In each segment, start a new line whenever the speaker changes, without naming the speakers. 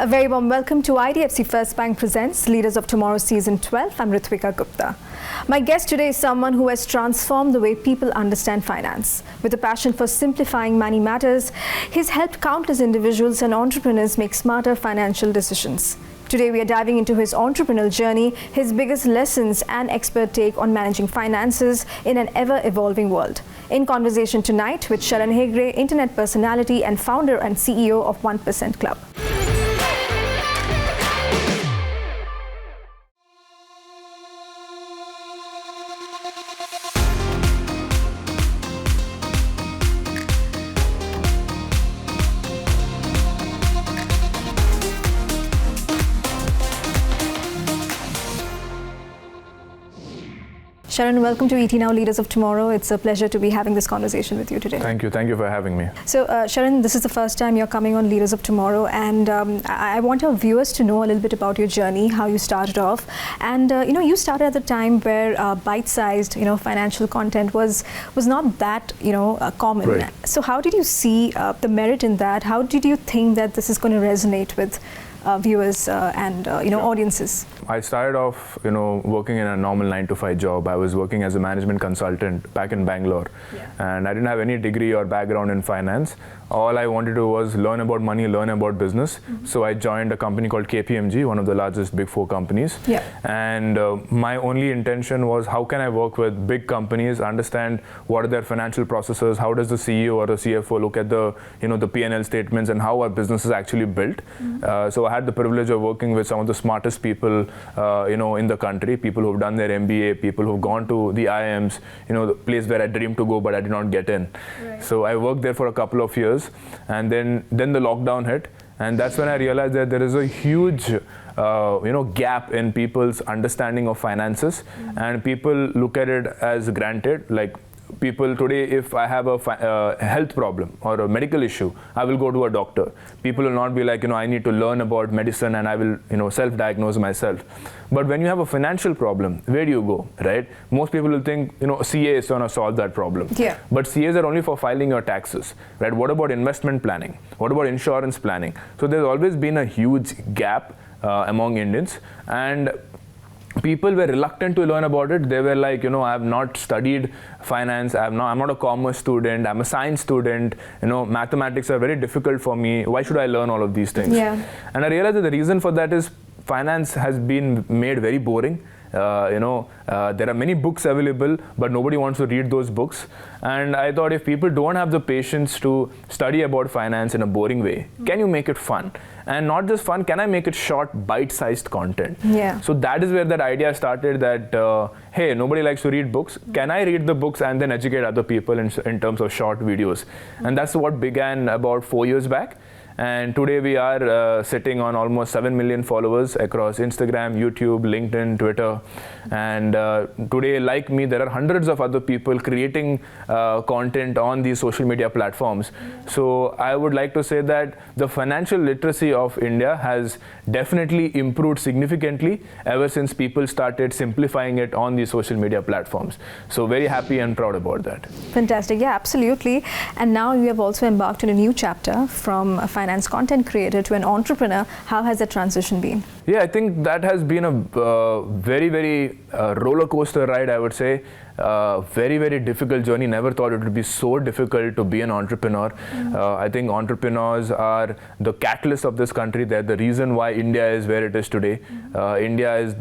A very warm welcome to IDFC First Bank presents Leaders of Tomorrow Season 12. I'm Ritwika Gupta. My guest today is someone who has transformed the way people understand finance. With a passion for simplifying money matters, he's helped countless individuals and entrepreneurs make smarter financial decisions. Today we are diving into his entrepreneurial journey, his biggest lessons and expert take on managing finances in an ever-evolving world. In conversation tonight with Sharan Hegde, internet personality and founder and CEO of 1% Club. Sharan, welcome to ET Now Leaders of Tomorrow. It's a pleasure to be having this conversation with you today.
Thank you for having me.
So Sharan, this is the first time you're coming on Leaders of Tomorrow, and I want our viewers to know a little bit about your journey, how you started off. And you started at the time where bite-sized financial content was not that common.
Right.
So how did you see the merit in that? How did you think that this is going to resonate with viewers and audiences?
I started off working in a normal 9-to-5 job. I was working as a management consultant back in Bangalore, and I didn't have any degree or background in finance. All I wanted to do was learn about money, learn about business. So I joined a company called KPMG, one of the largest Big Four companies. And my only intention was, how can I work with big companies, understand what are their financial processes, how does the CEO or the CFO look at the the P&L statements, and how our business is actually built. So I had the privilege of working with some of the smartest people in the country, people who've done their MBA, people who've gone to the IIMs, the place where I dreamed to go but I did not get in. So I worked there for a couple of years, and then the lockdown hit, and that's when I realized that there is a huge gap in people's understanding of finances, and people look at it as granted. Like, people today, if I have a health problem or a medical issue, I will go to a doctor. People will not be like, I need to learn about medicine and I will, self-diagnose myself. But when you have a financial problem, where do you go, right? Most people will think, CA is going to solve that problem. But CAs are only for filing your taxes, right? What about investment planning? What about insurance planning? So there's always been a huge gap among Indians, and people were reluctant to learn about it. They were like, I have not studied finance. I'm not a commerce student. I'm a science student. Mathematics are very difficult for me. Why should I learn all of these things? And I realized that the reason for that is finance has been made very boring. There are many books available, but nobody wants to read those books. And I thought, if people don't have the patience to study about finance in a boring way, can you make it fun? And not just fun, can I make it short, bite-sized content? So that is where that idea started, that, hey, nobody likes to read books. Can I read the books and then educate other people in terms of short videos? And that's what began about 4 years back. And today we are sitting on almost 7 million followers across Instagram, YouTube, LinkedIn, Twitter. And today, like me, there are hundreds of other people creating content on these social media platforms. So I would like to say that the financial literacy of India has definitely improved significantly ever since people started simplifying it on these social media platforms. So very happy and proud about that.
Fantastic. Yeah, absolutely. And now you have also embarked on a new chapter, from a finance content creator to an entrepreneur. How has that transition been?
Yeah, I think that has been a very, very roller coaster ride, I would say. Very, very difficult journey. Never thought it would be so difficult to be an entrepreneur. I think entrepreneurs are the catalyst of this country. They're the reason why India is where it is today. India is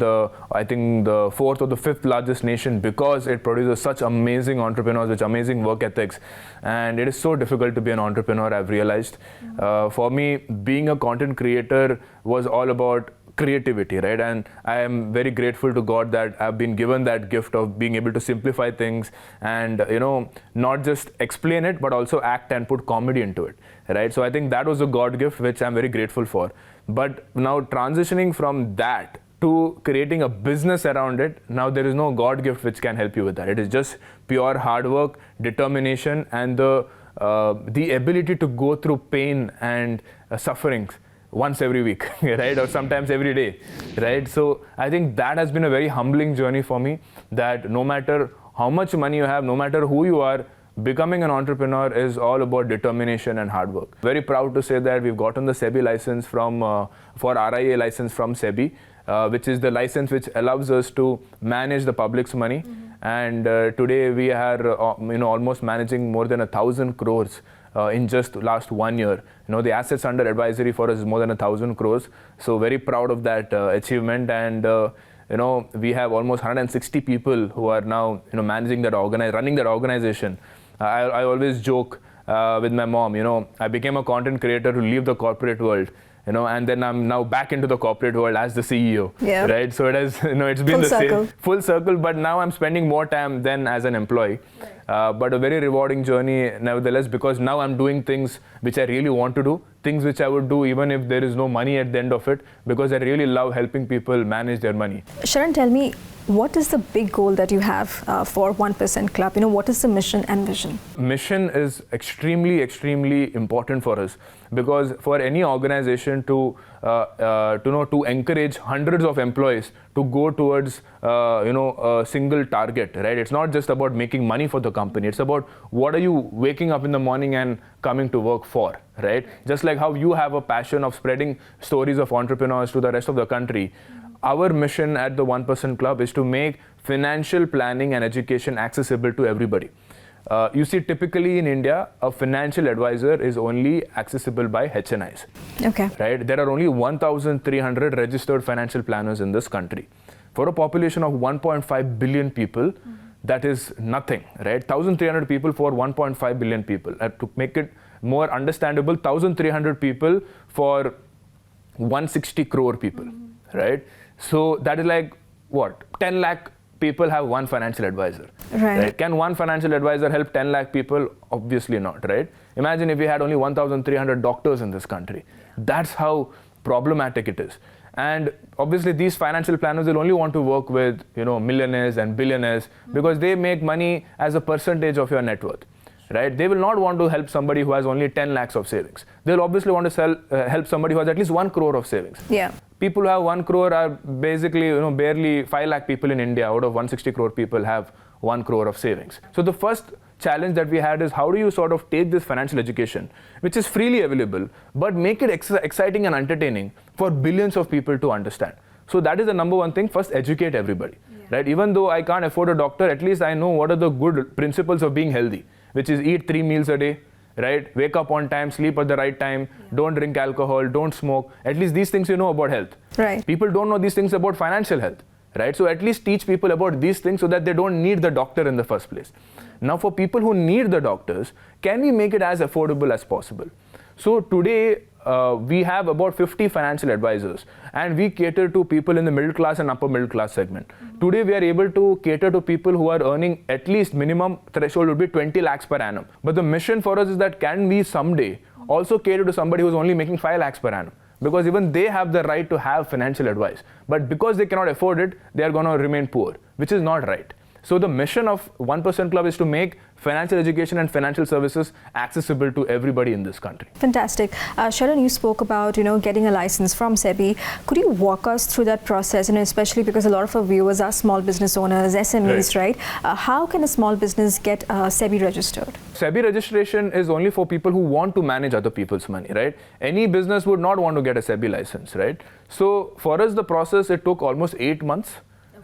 I think the 4th or the 5th largest nation, because it produces such amazing entrepreneurs with amazing work ethics. And it is so difficult to be an entrepreneur, I've realized. For me, being a content creator was all about creativity, right? And I am very grateful to God that I've been given that gift of being able to simplify things and not just explain it, but also act and put comedy into it, right? So I think that was a God gift, which I'm very grateful for. But now transitioning from that to creating a business around it, now there is no God gift which can help you with that. It is just pure hard work, determination, and the ability to go through pain and sufferings once every week, right? Or sometimes every day, right? So I think that has been a very humbling journey for me, that no matter how much money you have, no matter who you are, becoming an entrepreneur is all about determination and hard work. Very proud to say that we've gotten the SEBI license for RIA license from SEBI, which is the license which allows us to manage the public's money. And today we are almost managing more than 1,000 crores in just last 1 year. The assets under advisory for us is more than 1,000 crores. So very proud of that achievement. And we have almost 160 people who are now managing that running that organization. I always joke with my mom, I became a content creator to leave the corporate world. And then I'm now back into the corporate world as the CEO, right? So it has, it's been full circle, but now I'm spending more time than as an employee. But a very rewarding journey nevertheless, because now I'm doing things which I really want to do, things which I would do even if there is no money at the end of it, because I really love helping people manage their money.
Sharan, tell me, what is the big goal that you have for 1% Club? What is the mission and vision?
Mission is extremely, extremely important for us, because for any organization to encourage hundreds of employees to go towards a single target, right? It's not just about making money for the company. It's about what are you waking up in the morning and coming to work for, right? Just like how you have a passion of spreading stories of entrepreneurs to the rest of the country. Our mission at the 1% Club is to make financial planning and education accessible to everybody. You see, typically in India, a financial advisor is only accessible by HNIs.
Okay.
Right? There are only 1,300 registered financial planners in this country. For a population of 1.5 billion people, that is nothing, right? 1,300 people for 1.5 billion people. To make it more understandable, 1,300 people for 160 crore people, right? So that is like, what? 10 lakh people have one financial advisor.
Right.
Can one financial advisor help 10 lakh people? Obviously not, right? Imagine if we had only 1,300 doctors in this country. That's how problematic it is. And obviously these financial planners will only want to work with millionaires and billionaires because they make money as a percentage of your net worth. Right? They will not want to help somebody who has only 10 lakhs of savings. They'll obviously want to help somebody who has at least 1 crore of savings.
Yeah.
People who have 1 crore are basically, barely 5 lakh people in India out of 160 crore people have 1 crore of savings. So the first challenge that we had is how do you sort of take this financial education, which is freely available, but make it exciting and entertaining for billions of people to understand. So that is the number one thing. First, educate everybody. Right? Even though I can't afford a doctor, at least I know what are the good principles of being healthy, which is eat 3 meals a day, right? Wake up on time, sleep at the right time, don't drink alcohol, don't smoke. At least these things you know about health.
Right.
People don't know these things about financial health, right? So at least teach people about these things so that they don't need the doctor in the first place. Now for people who need the doctors, can we make it as affordable as possible? So today, we have about 50 financial advisors and we cater to people in the middle class and upper middle class segment. Today we are able to cater to people who are earning at least minimum threshold would be 20 lakhs per annum. But the mission for us is that can we someday also cater to somebody who's only making 5 lakhs per annum? Because even they have the right to have financial advice. But because they cannot afford it, they are going to remain poor, which is not right. So the mission of 1% Club is to make financial education and financial services accessible to everybody in this country.
Fantastic. Sharan, you spoke about, getting a license from SEBI. Could you walk us through that process, especially because a lot of our viewers are small business owners, SMEs, right? How can a small business get SEBI registered?
SEBI registration is only for people who want to manage other people's money, right? Any business would not want to get a SEBI license, right? So for us, the process, it took almost 8 months.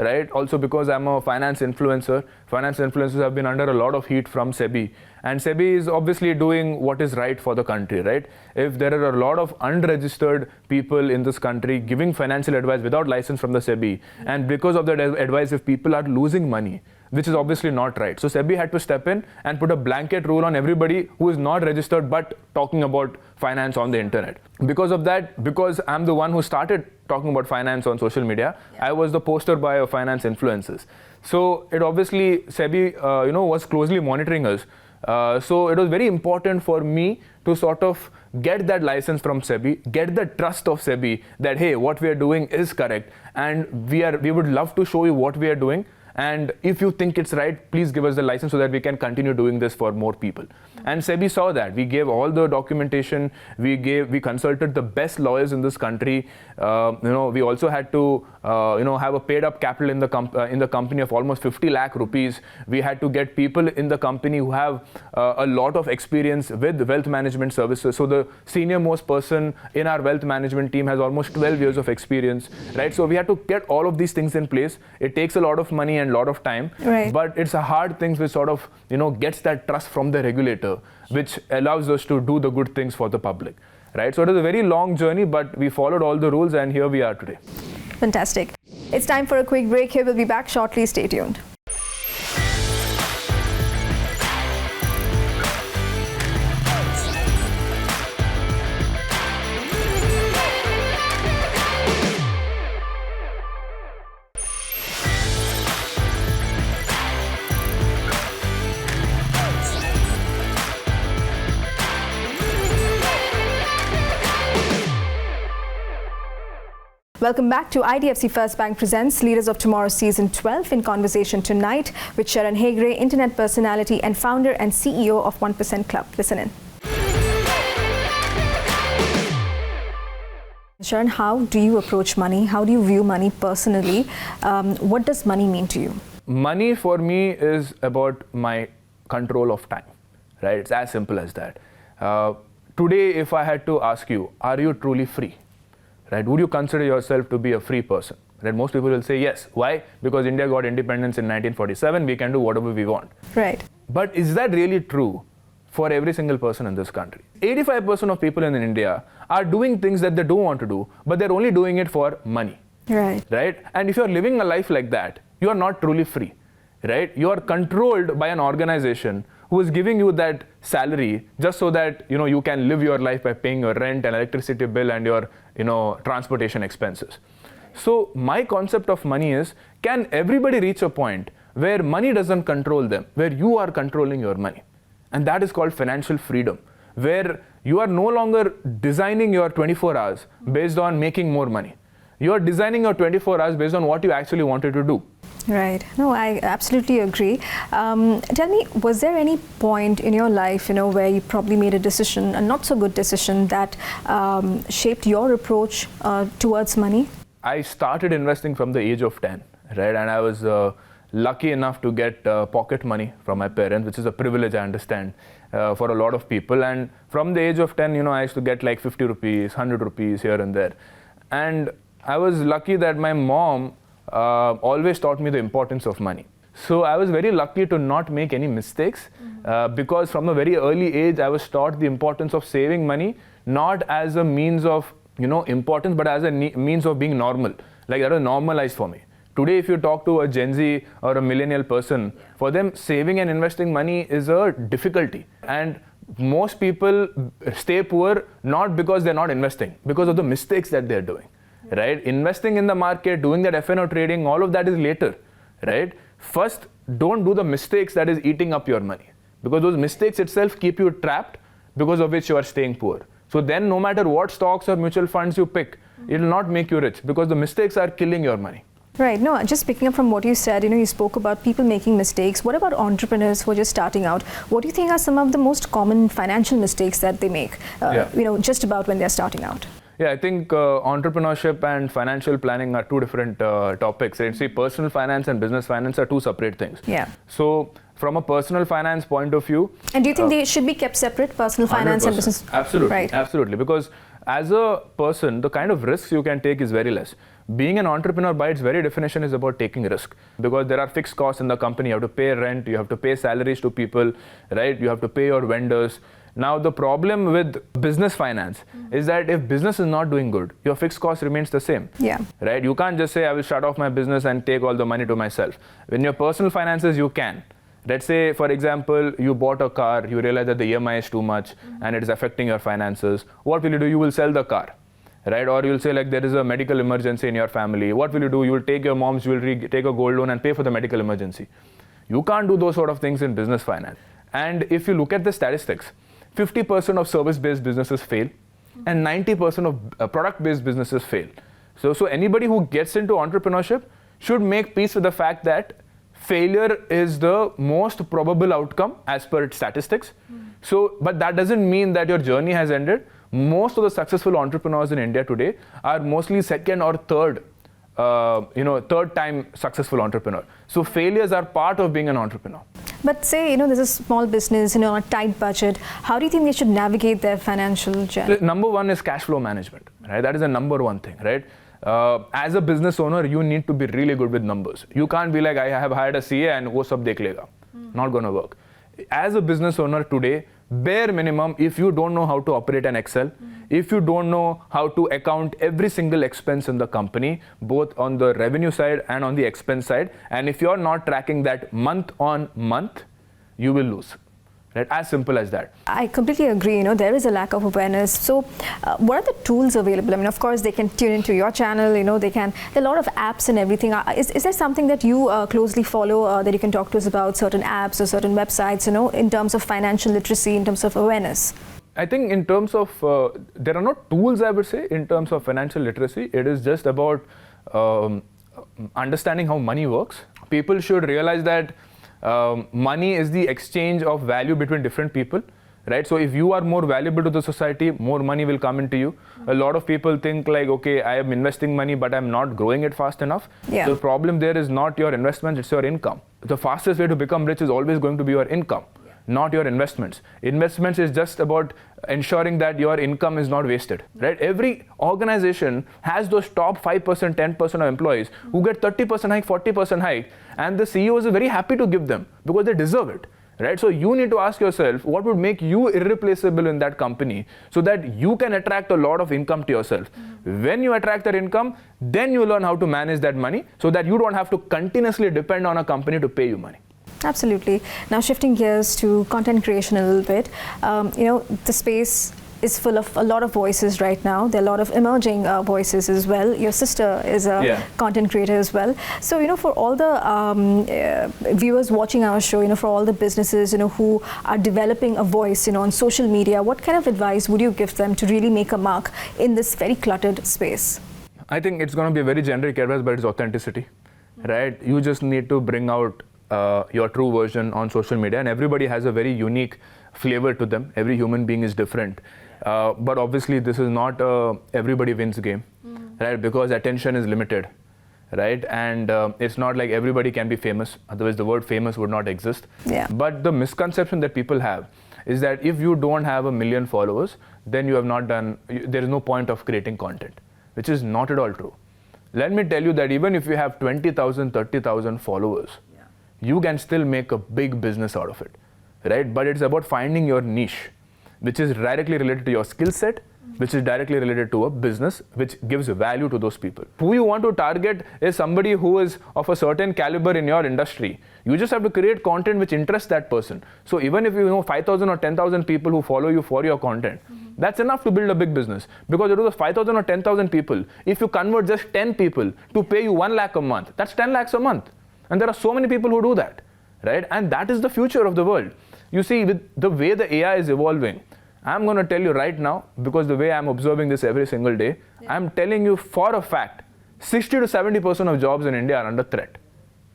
Right? Also because I'm a finance influencer. Finance influencers have been under a lot of heat from SEBI. And SEBI is obviously doing what is right for the country, right? If there are a lot of unregistered people in this country giving financial advice without license from the SEBI, and because of that advice, if people are losing money, which is obviously not right. So SEBI had to step in and put a blanket rule on everybody who is not registered but talking about finance on the internet. Because of that, because I'm the one who started talking about finance on social media, I was the poster boy of finance influencers. So it obviously, SEBI, was closely monitoring us. So it was very important for me to sort of get that license from SEBI, get the trust of SEBI that, hey, what we are doing is correct. And we would love to show you what we are doing. And if you think it's right, please give us the license so that we can continue doing this for more people. And SEBI saw that. We gave all the documentation. We consulted the best lawyers in this country. We also had to have a paid up capital in the company of almost 50 lakh rupees. We had to get people in the company who have a lot of experience with wealth management services. So the senior most person in our wealth management team has almost 12 years of experience, right? So we had to get all of these things in place. It takes a lot of money and a lot of time,
right.
But it's a hard thing which sort of gets that trust from the regulator, which allows us to do the good things for the public, right? So it is a very long journey, but we followed all the rules and here we are today.
Fantastic. It's time for a quick break here. We'll be back shortly. Stay tuned. Welcome back to IDFC First Bank presents Leaders of Tomorrow Season 12 in conversation tonight with Sharan Hegde, internet personality and founder and CEO of 1% Club. Listen in. Sharan, how do you approach money? How do you view money personally? What does money mean to you?
Money for me is about my control of time, right? It's as simple as that. Today, if I had to ask you, are you truly free? Right? Would you consider yourself to be a free person? Right? Most people will say yes. Why? Because India got independence in 1947. We can do whatever we want.
Right.
But is that really true for every single person in this country? 85% of people in India are doing things that they don't want to do, but they're only doing it for money.
Right.
Right? And if you're living a life like that, you are not truly free. Right? You are controlled by an organization who is giving you that salary just so that you can live your life by paying your rent and electricity bill and your transportation expenses. So my concept of money is, can everybody reach a point where money doesn't control them, where you are controlling your money? And that is called financial freedom, where you are no longer designing your 24 hours based on making more money. You are designing your 24 hours based on what you actually wanted to do.
Right. No, I absolutely agree. Tell me, was there any point in your life, where you probably made a decision, a not so good decision, that shaped your approach towards money?
I started investing from the age of 10, right? And I was lucky enough to get pocket money from my parents, which is a privilege, I understand, for a lot of people. And from the age of 10, I used to get like 50 rupees, 100 rupees here and there. And I was lucky that my mom always taught me the importance of money. So I was very lucky to not make any mistakes because from a very early age I was taught the importance of saving money, not as a means of importance, but as a means of being normal. Like that was normalized for me. Today if you talk to a Gen Z or a millennial person, for them saving and investing money is a difficulty. And most people stay poor not because they're not investing, because of the mistakes that they're doing. Right? Investing in the market, doing that F&O trading, all of that is later, right? First, don't do the mistakes that is eating up your money, because those mistakes itself keep you trapped, because of which you are staying poor. So then no matter what stocks or mutual funds you pick, it will not make you rich, because the mistakes are killing your money.
Right. No, just picking up from what you said, you spoke about people making mistakes. What about entrepreneurs who are just starting out? What do you think are some of the most common financial mistakes that they make, just about when they're starting out?
Yeah, I think entrepreneurship and financial planning are two different topics. Right? See, personal finance and business finance are two separate things.
Yeah.
So, from a personal finance point of view...
And do you think they should be kept separate, personal finance 100%. And business?
Absolutely.
Right.
Absolutely. Because as a person, the kind of risks you can take is very less. Being an entrepreneur by its very definition is about taking risk, because there are fixed costs in the company. You have to pay rent, you have to pay salaries to people, right? You have to pay your vendors. Now, the problem with business finance is that if business is not doing good, your fixed cost remains the same.
Yeah.
Right? You can't just say, I will shut off my business and take all the money to myself. When your personal finances, you can. Let's say, for example, you bought a car, you realize that the EMI is too much and it is affecting your finances. What will you do? You will sell the car. Right? Or you'll say like there is a medical emergency in your family. What will you do? You will take your mom's jewelry, take a gold loan and pay for the medical emergency. You can't do those sort of things in business finance. And if you look at the statistics, 50% of service-based businesses fail and 90% of product-based businesses fail. So anybody who gets into entrepreneurship should make peace with the fact that failure is the most probable outcome as per its statistics. So, but that doesn't mean that your journey has ended. Most of the successful entrepreneurs in India today are mostly second or third time successful entrepreneur. So failures are part of being an entrepreneur.
But say, there's a small business, on a tight budget. How do you think they should navigate their financial journey?
Number one is cash flow management, right? That is the number one thing, right? As a business owner, you need to be really good with numbers. You can't be like, I have hired a CA and wo sab dekh lega. Not gonna work. As a business owner today, bare minimum, if you don't know how to operate an Excel, if you don't know how to account every single expense in the company, both on the revenue side and on the expense side, and if you're not tracking that month on month, you will lose. Right? As simple as that.
I completely agree. There is a lack of awareness. So, what are the tools available? I mean, of course, they can tune into your channel. There are a lot of apps and everything. Is there something that you closely follow that you can talk to us about? Certain apps or certain websites? In terms of financial literacy, in terms of awareness.
I think in terms of there are not tools. I would say in terms of financial literacy, it is just about understanding how money works. People should realize that. Money is the exchange of value between different people, right? So if you are more valuable to the society, more money will come into you. A lot of people think like, okay, I am investing money, but I'm not growing it fast enough.
Yeah.
The problem there is not your investments, it's your income. The fastest way to become rich is always going to be your income, not your investments. Investments is just about ensuring that your income is not wasted, right? Every organization has those top 5%, 10% of employees who get 30% hike, 40% hike, and the CEOs are very happy to give them because they deserve it, right? So you need to ask yourself, what would make you irreplaceable in that company so that you can attract a lot of income to yourself. When you attract that income, then you learn how to manage that money so that you don't have to continuously depend on a company to pay you money.
Absolutely. Now shifting gears to content creation a little bit, the space is full of a lot of voices right now. There are a lot of emerging voices as well. Your sister is a content creator as well. So, for all the viewers watching our show, for all the businesses, who are developing a voice, on social media, what kind of advice would you give them to really make a mark in this very cluttered space?
I think it's going to be a very generic advice, but it's authenticity, right? You just need to bring out your true version on social media, and everybody has a very unique flavor to them. Every human being is different. But obviously this is not everybody wins game, right? Because attention is limited, right? And it's not like everybody can be famous. Otherwise the word famous would not exist.
Yeah.
But the misconception that people have is that if you don't have 1 million followers, then you have not done, there is no point of creating content, which is not at all true. Let me tell you that even if you have 20,000, 30,000 followers, you can still make a big business out of it, right? But it's about finding your niche, which is directly related to your skill set, which is directly related to a business, which gives value to those people. Who you want to target is somebody who is of a certain caliber in your industry. You just have to create content which interests that person. So even if you know 5,000 or 10,000 people who follow you for your content, that's enough to build a big business. Because out of those 5,000 or 10,000 people, if you convert just 10 people to pay you 1 lakh a month, that's 10 lakhs a month. And there are so many people who do that, right? And that is the future of the world. You see, with the way the AI is evolving, I'm going to tell you right now, because the way I'm observing this every single day, I'm telling you for a fact, 60 to 70% of jobs in India are under threat,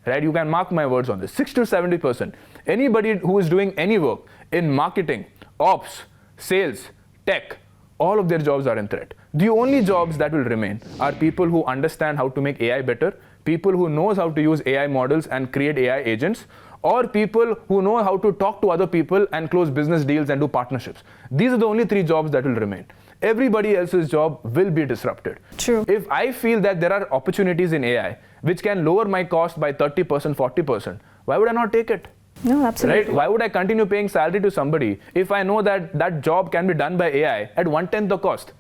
right? You can mark my words on this, 60 to 70%. Anybody who is doing any work in marketing, ops, sales, tech, all of their jobs are in threat. The only jobs that will remain are people who understand how to make AI better, people who knows how to use AI models and create AI agents, or people who know how to talk to other people and close business deals and do partnerships. These are the only 3 jobs that will remain. Everybody else's job will be disrupted.
True.
If I feel that there are opportunities in AI which can lower my cost by 30%, 40%, why would I not take it?
No, absolutely.
Right? Why would I continue paying salary to somebody if I know that that job can be done by AI at 1/10 the cost?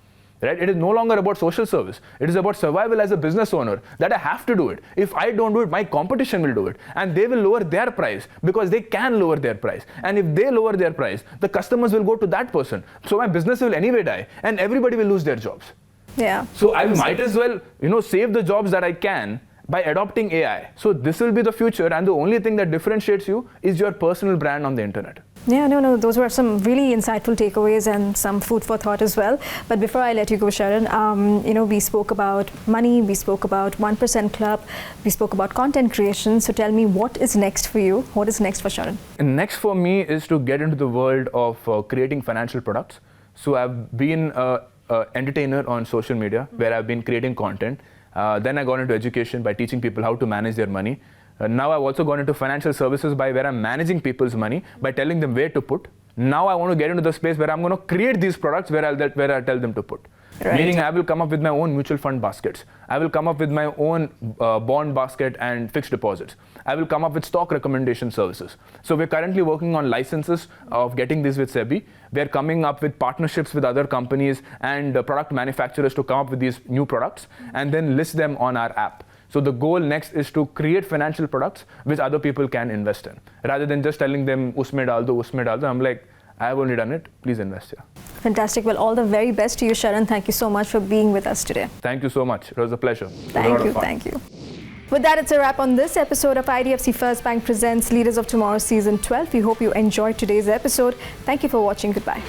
Right? It is no longer about social service. It is about survival as a business owner, that I have to do it. If I don't do it, my competition will do it. And they will lower their price because they can lower their price. And if they lower their price, the customers will go to that person. So my business will anyway die and everybody will lose their jobs.
Yeah.
So I might as well, save the jobs that I can by adopting AI. So this will be the future, and the only thing that differentiates you is your personal brand on the internet.
Yeah, no, those were some really insightful takeaways and some food for thought as well. But before I let you go, Sharan, we spoke about money, we spoke about 1% Club, we spoke about content creation. So tell me, what is next for you? What is next for Sharan?
And next for me is to get into the world of creating financial products. So I've been an entertainer on social media where I've been creating content. Then I got into education by teaching people how to manage their money. Now I've also gone into financial services by where I'm managing people's money by telling them where to put. Now I want to get into the space where I'm going to create these products where I tell them to put.
Right.
Meaning I will come up with my own mutual fund baskets. I will come up with my own bond basket and fixed deposits. I will come up with stock recommendation services. So we're currently working on licenses of getting this with SEBI. We're coming up with partnerships with other companies and product manufacturers to come up with these new products and then list them on our app. So the goal next is to create financial products which other people can invest in. Rather than just telling them, usme dal do, I'm like, I've only done it, please invest here.
Fantastic. Well, all the very best to you, Sharan. Thank you so much for being with us today.
Thank you so much. It was a pleasure.
Thank you. With that, it's a wrap on this episode of IDFC First Bank Presents Leaders of Tomorrow Season 12. We hope you enjoyed today's episode. Thank you for watching. Goodbye.